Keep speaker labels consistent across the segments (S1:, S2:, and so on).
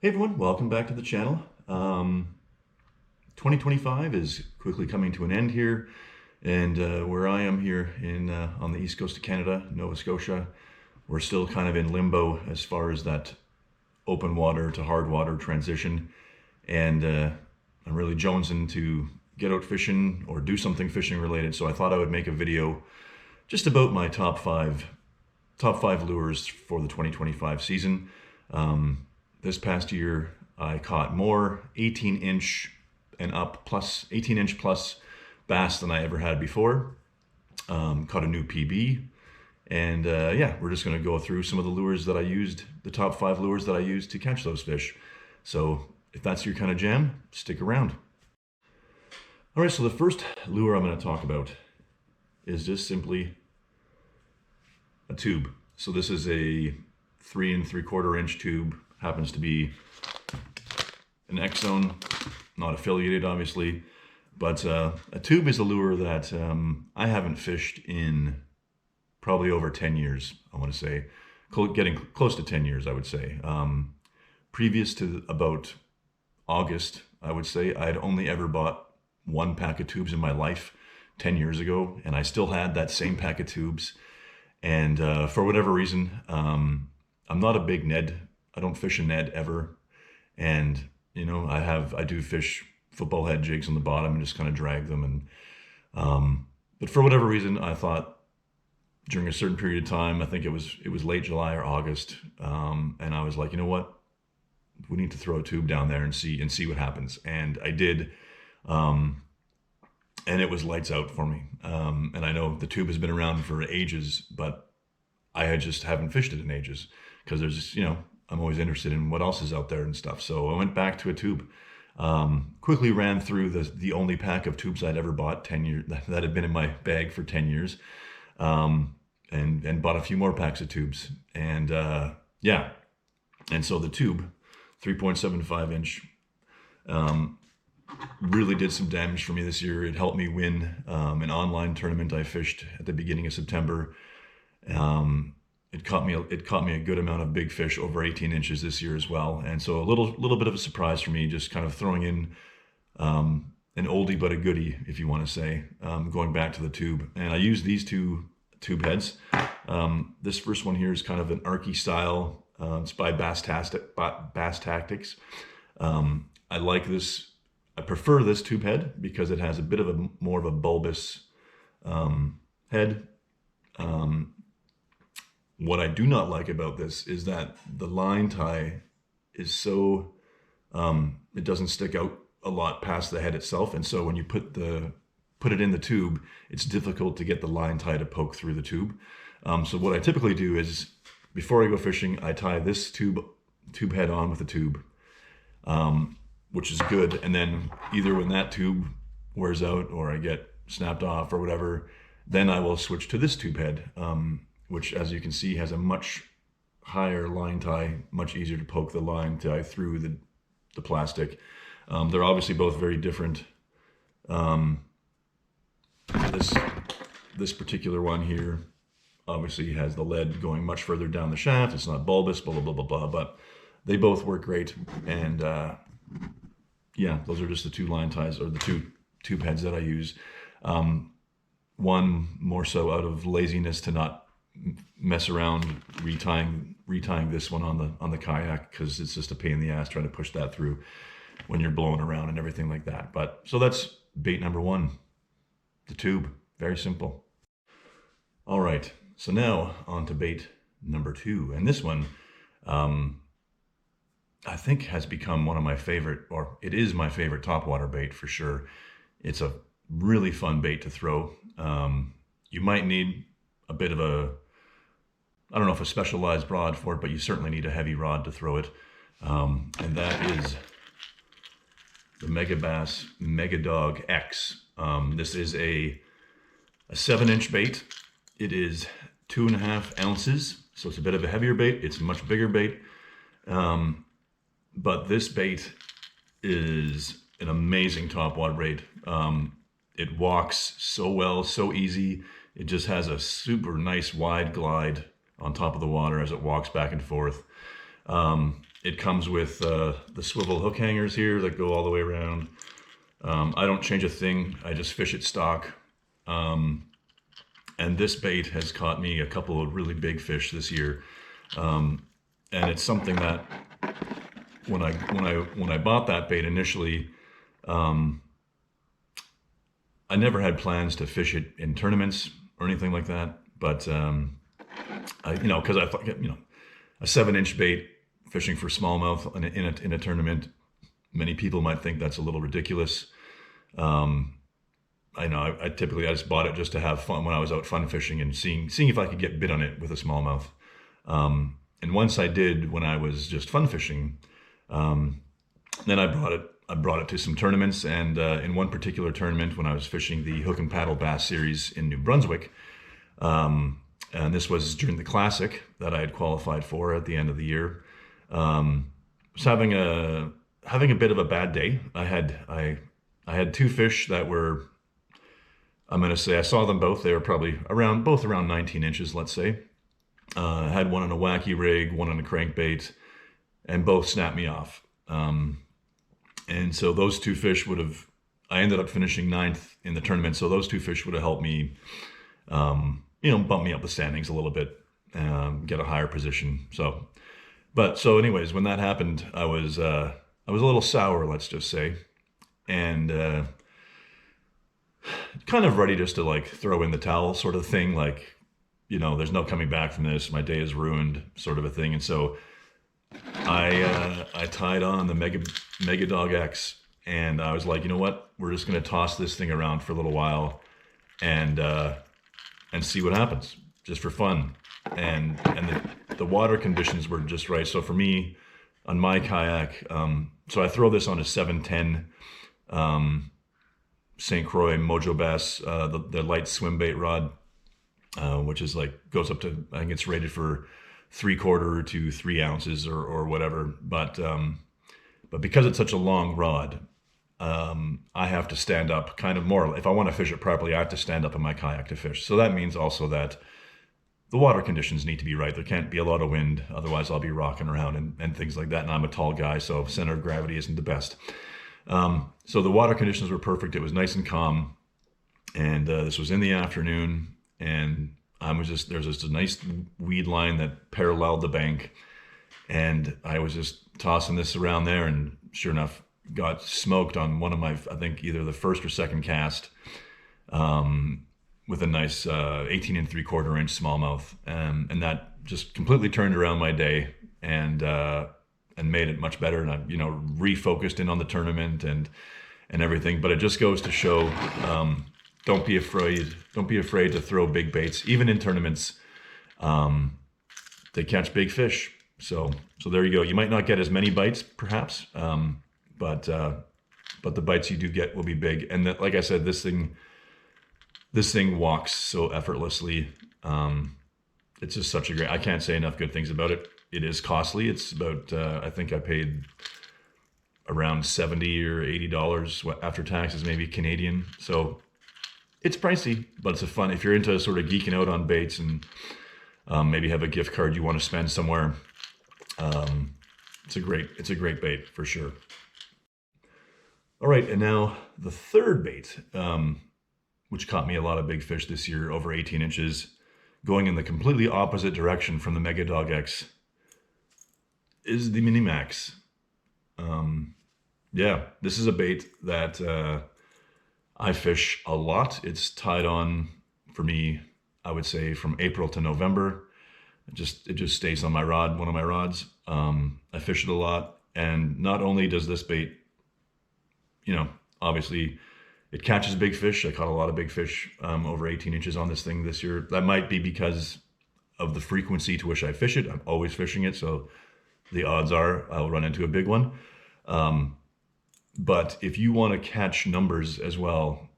S1: Hey everyone, welcome back to the channel. 2025 is quickly coming to an end here, and where I am here in on the east coast of Canada, Nova Scotia, we're still kind of in limbo as far as that open water to hard water transition, and I'm really jonesing to get out fishing or do something fishing related. So I thought I would make a video just about my top five lures for the 2025 season. This past year, I caught more 18-inch and up plus 18-inch plus bass than I ever had before. Caught a new PB, and yeah, we're just going to go through some of the lures that I used, the top 5 lures that I used to catch those fish. So if that's your kind of jam, stick around. All right, so the first lure I'm going to talk about is just simply a tube. So this is a 3 3/4 inch tube. Happens to be an X-Zone, not affiliated obviously, but a tube is a lure that I haven't fished in probably over 10 years, I want to say. Getting close to 10 years, I would say. Previous to about August, I would say, I'd only ever bought one pack of tubes in my life 10 years ago, and I still had that same pack of tubes. And for whatever reason, I'm not a big Ned. I don't fish a Ned ever. And, you know, I do fish football head jigs on the bottom and just kind of drag them. And, but for whatever reason, I thought during a certain period of time, I think it was late July or August. And I was like, you know what? We need to throw a tube down there and see what happens. And I did. And it was lights out for me. And I know the tube has been around for ages, but I just haven't fished it in ages because there's just, you know, I'm always interested in what else is out there and stuff. So I went back to a tube. Quickly ran through the only pack of tubes I'd ever bought 10 years that had been in my bag for 10 years, and bought a few more packs of tubes. And yeah, and so the tube, 3.75 inch, really did some damage for me this year. It helped me win an online tournament I fished at the beginning of September. It caught me a good amount of big fish over 18 inches this year as well. And so a little bit of a surprise for me, just kind of throwing in an oldie but a goodie, if you want to say, going back to the tube. And I use these two tube heads. This first one here is kind of an Arky style. It's by Bass Tactics. I like this. I prefer this tube head because it has a bit of more of a bulbous head. What I do not like about this is that the line tie is so, it doesn't stick out a lot past the head itself. And so when you put it in the tube, it's difficult to get the line tie to poke through the tube. So what I typically do is before I go fishing, I tie this tube head on with the tube, which is good. And then either when that tube wears out or I get snapped off or whatever, then I will switch to this tube head, which, as you can see, has a much higher line tie, much easier to poke the line tie through the plastic. They're obviously both very different. This particular one here obviously has the lead going much further down the shaft. It's not bulbous, blah, blah, blah, blah, blah, but they both work great. And yeah, those are just the two line ties, or the two tube heads that I use. One more so out of laziness to not mess around retying this one on the kayak, because it's just a pain in the ass trying to push that through when you're blowing around and everything like that. But so that's bait number 1, the tube. Very simple. All right, so now on to bait number 2, and this one I think has become one of my favorite, or it is my favorite topwater bait for sure. It's a really fun bait to throw. You might need a bit of I don't know if a specialized rod for it, but you certainly need a heavy rod to throw it. And that is the Megabass Megadog X. This is a 7-inch bait. It is 2.5 ounces, so it's a bit of a heavier bait. It's a much bigger bait. But this bait is an amazing topwater bait. It walks so well, so easy. It just has a super nice wide glide on top of the water as it walks back and forth. It comes with the swivel hook hangers here that go all the way around. I don't change a thing. I just fish it stock. And this bait has caught me a couple of really big fish this year. And it's something that when I bought that bait initially, I never had plans to fish it in tournaments or anything like that. But because I thought, a 7-inch bait fishing for smallmouth in a tournament, many people might think that's a little ridiculous. I know I typically I just bought it just to have fun when I was out fun fishing and seeing if I could get bit on it with a smallmouth. And once I did, when I was just fun fishing, then I brought it to some tournaments, and in one particular tournament when I was fishing the Hook and Paddle Bass Series in New Brunswick, and this was during the Classic that I had qualified for at the end of the year. Was having a bit of a bad day. I had two fish that were, I'm going to say, I saw them both. They were probably both around 19 inches, let's say. I had one on a wacky rig, one on a crankbait, and both snapped me off. And so those two fish I ended up finishing 9th in the tournament. So those two fish would have helped me, bump me up the standings a little bit, get a higher position. So anyways, when that happened, I was a little sour, let's just say, and kind of ready just to like throw in the towel, sort of thing. Like, there's no coming back from this. My day is ruined, sort of a thing. And so I tied on the Mega Dog X, and I was like, you know what? We're just going to toss this thing around for a little while, and see what happens, just for fun. And the water conditions were just right. So for me, on my kayak, so I throw this on a 710 St. Croix Mojo Bass, the light swim bait rod, which is goes up to, I think it's rated for 3/4 to 3 ounces or whatever. But because it's such a long rod, I have to stand up kind of more. If I want to fish it properly, I have to stand up in my kayak to fish. So that means also that the water conditions need to be right. There can't be a lot of wind, otherwise I'll be rocking around and things like that. And I'm a tall guy, so center of gravity isn't the best. So the water conditions were perfect. It was nice and calm, and this was in the afternoon, and there's just a nice weed line that paralleled the bank, and I was just tossing this around there, and sure enough, got smoked on one of my, I think either the first or second cast, with a nice 18 3/4 inch smallmouth, and that just completely turned around my day and made it much better. And I, refocused in on the tournament and everything. But it just goes to show, don't be afraid to throw big baits, even in tournaments. They catch big fish. So there you go. You might not get as many bites, perhaps, but the bites you do get will be big. And like I said, this thing walks so effortlessly. It's just such a great, I can't say enough good things about it. It is costly. It's about, I think I paid around $70 or $80 after taxes, maybe Canadian. So it's pricey, but it's fun. If you're into sort of geeking out on baits and maybe have a gift card you want to spend somewhere, it's a great bait for sure. All right, and now the third bait, which caught me a lot of big fish this year, over 18 inches, going in the completely opposite direction from the Mega Dog X, is the Mini Max. This is a bait that I fish a lot. It's tied on for me, I would say, from April to November. It just stays on my rod, one of my rods. I fish it a lot, and not only does this bait, obviously it catches big fish. I caught a lot of big fish over 18 inches on this thing this year. That might be because of the frequency to which I fish it. I'm always fishing it, so the odds are I'll run into a big one. But if you want to catch numbers as well,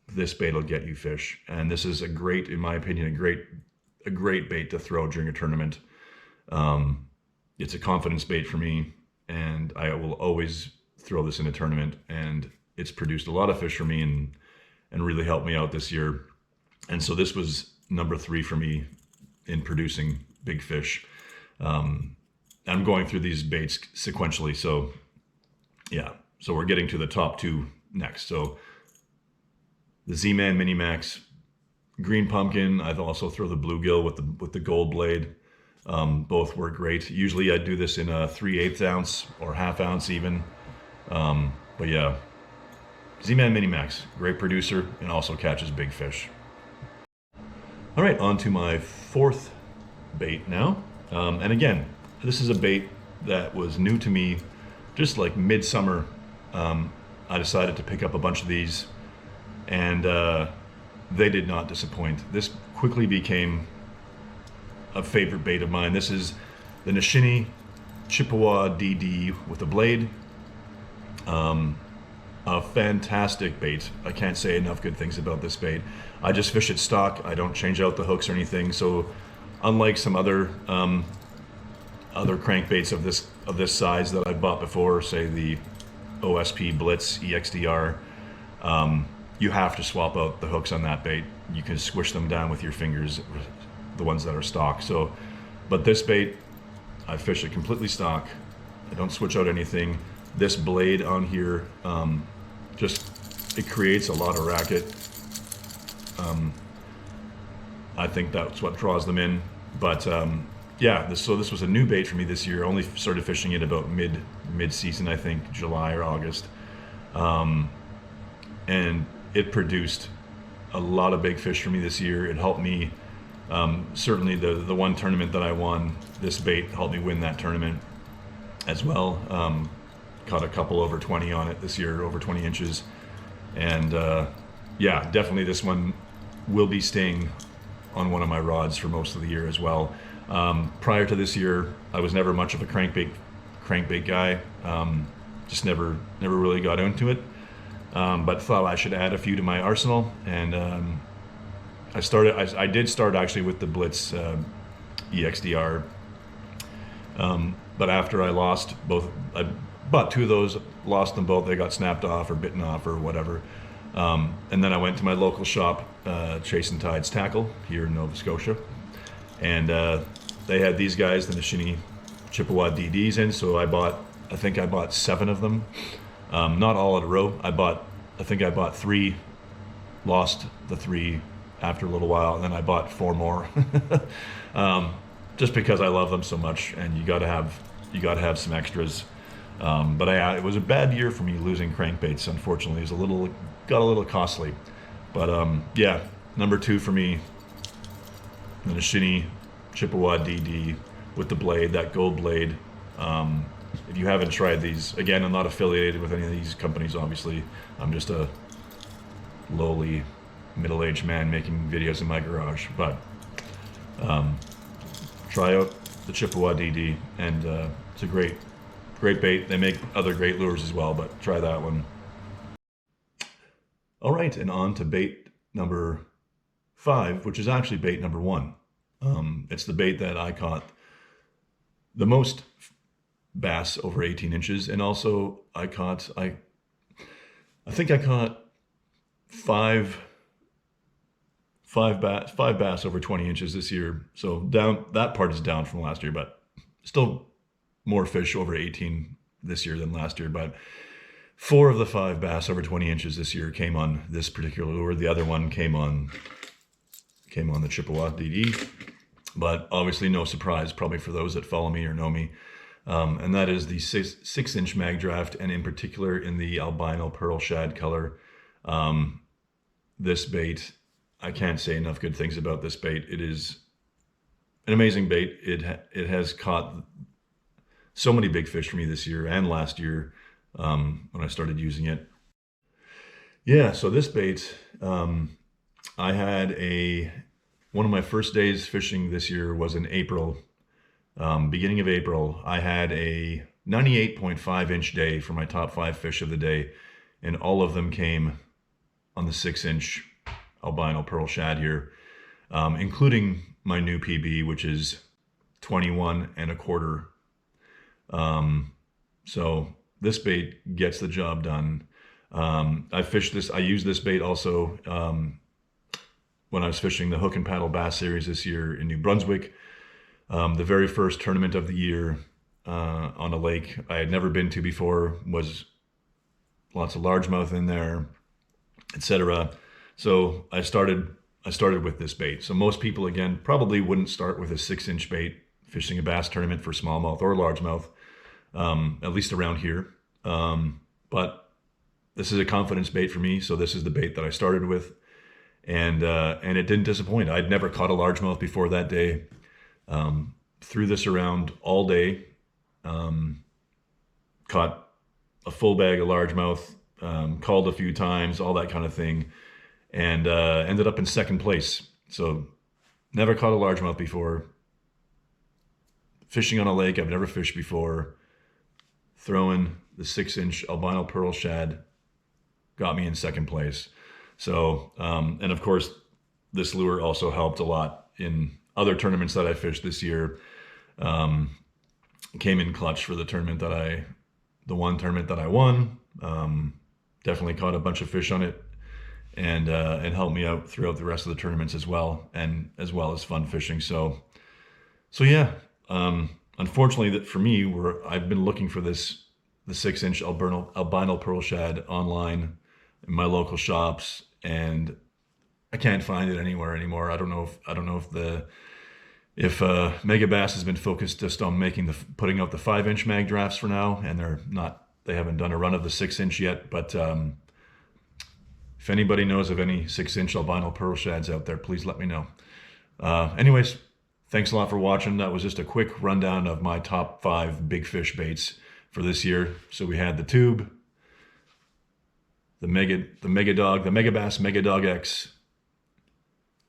S1: this bait will get you fish. And this is in my opinion, a great bait to throw during a tournament. It's a confidence bait for me, and I will always throw this in a tournament. And it's produced a lot of fish for me and really helped me out this year. And so this was number 3 for me in producing big fish. I'm going through these baits sequentially. So yeah, so we're getting to the top two next. So the Z-Man Mini Max, green pumpkin. I've also throw the bluegill with the gold blade. Both work great. Usually I do this in a 3/8 ounce or half ounce even. But yeah, Z-Man Mini Max, great producer and also catches big fish. All right, on to my fourth bait now. And again, this is a bait that was new to me just like midsummer. I decided to pick up a bunch of these, and they did not disappoint. This quickly became a favorite bait of mine. This is the Nishini Chippewa DD with a blade. A fantastic bait. I can't say enough good things about this bait. I just fish it stock. I don't change out the hooks or anything. So unlike some other crankbaits of this size that I've bought before, say the OSP Blitz EXDR, you have to swap out the hooks on that bait. You can squish them down with your fingers, the ones that are stock. So, but this bait, I fish it completely stock. I don't switch out anything. This blade on here, it creates a lot of racket. I think that's what draws them in. But yeah, so this was a new bait for me this year. Only started fishing it about mid-season, I think, July or August. And it produced a lot of big fish for me this year. It helped me, certainly the one tournament that I won, this bait helped me win that tournament as well. Caught a couple over 20 on it this year, over 20 inches. And yeah, definitely this one will be staying on one of my rods for most of the year as well. Prior to this year, I was never much of a crankbait guy. Just never really got into it. But thought I should add a few to my arsenal. And I did start actually with the Blitz EXDR. But after I lost both, I bought two of those, lost them both. They got snapped off or bitten off or whatever. And then I went to my local shop, Chasing Tides Tackle here in Nova Scotia. And they had these guys, the Nishini Chippewa DDs in. So I think I bought 7 of them. Not all in a row. I think I bought 3, lost the 3 after a little while, and then I bought 4 more. Just because I love them so much, and you got to have some extras. But it was a bad year for me losing crankbaits. Unfortunately, it was got a little costly. But yeah, number 2 for me, the Nishini Chippewa DD with the blade, that gold blade. If you haven't tried these, again, I'm not affiliated with any of these companies, obviously. I'm just a lowly middle-aged man making videos in my garage. But try out the Chippewa DD, and it's a great bait. They make other great lures as well, but try that one. All right, and on to bait number 5, which is actually bait number 1. It's the bait that I caught the most bass over 18 inches, and also I think I caught 5 bass over 20 inches this year. So that part is down from last year, but still more fish over 18 this year than last year. But 4 of the 5 bass over 20 inches this year came on this particular lure. The other one came on the Chippewa DD, but obviously no surprise, probably for those that follow me or know me. And that is the 6-inch mag draft, and in particular in the albino pearl shad color. This bait, I can't say enough good things about this bait. It is an amazing bait. It has caught so many big fish for me this year and last year when I started using it. Yeah, so this bait, I had one of my first days fishing this year was in April. Beginning of April, I had a 98.5 inch day for my top 5 fish of the day, and all of them came on the 6-inch albino pearl shad here, including my new PB, which is 21 1/4. So this bait gets the job done. I used this bait also when I was fishing the Hook and Paddle Bass Series this year in New Brunswick. The very first tournament of the year, on a lake I had never been to before. Was lots of largemouth in there, etc. So I started with this bait. So most people, again, probably wouldn't start with a 6-inch bait fishing a bass tournament for smallmouth or largemouth, at least around here. But this is a confidence bait for me, so this is the bait that I started with, and it didn't disappoint. I'd never caught a largemouth before that day. Threw this around all day, caught a full bag of largemouth, called a few times, all that kind of thing, and ended up in second place. So never caught a largemouth before. Fishing on a lake I've never fished before. Throwing the 6-inch albino pearl shad got me in second place. So, and of course, this lure also helped a lot in other tournaments that I fished this year. Came in clutch for the one tournament that I won. Definitely caught a bunch of fish on it, and helped me out throughout the rest of the tournaments as well, and as well as fun fishing. So yeah. Unfortunately, that for me, I've been looking for the 6-inch albino pearl shad online in my local shops, and I can't find it anywhere anymore. I don't know if Megabass has been focused just on putting out the 5-inch mag drafts for now, and they haven't done a run of the 6-inch yet. But if anybody knows of any 6-inch albino pearl shads out there, please let me know. Anyways, thanks a lot for watching. That was just a quick rundown of my top 5 big fish baits for this year. So we had the tube, the Megadog, the Megabass Megadog X,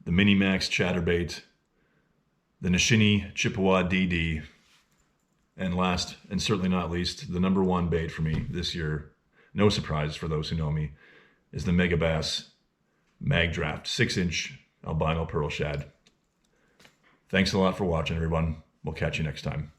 S1: the Minimax chatterbait, the Nishini Chippewa DD, and last and certainly not least, the number 1 bait for me this year, no surprise for those who know me, is the Megabass Mag Draft 6-inch albino pearl shad. Thanks a lot for watching, everyone. We'll catch you next time.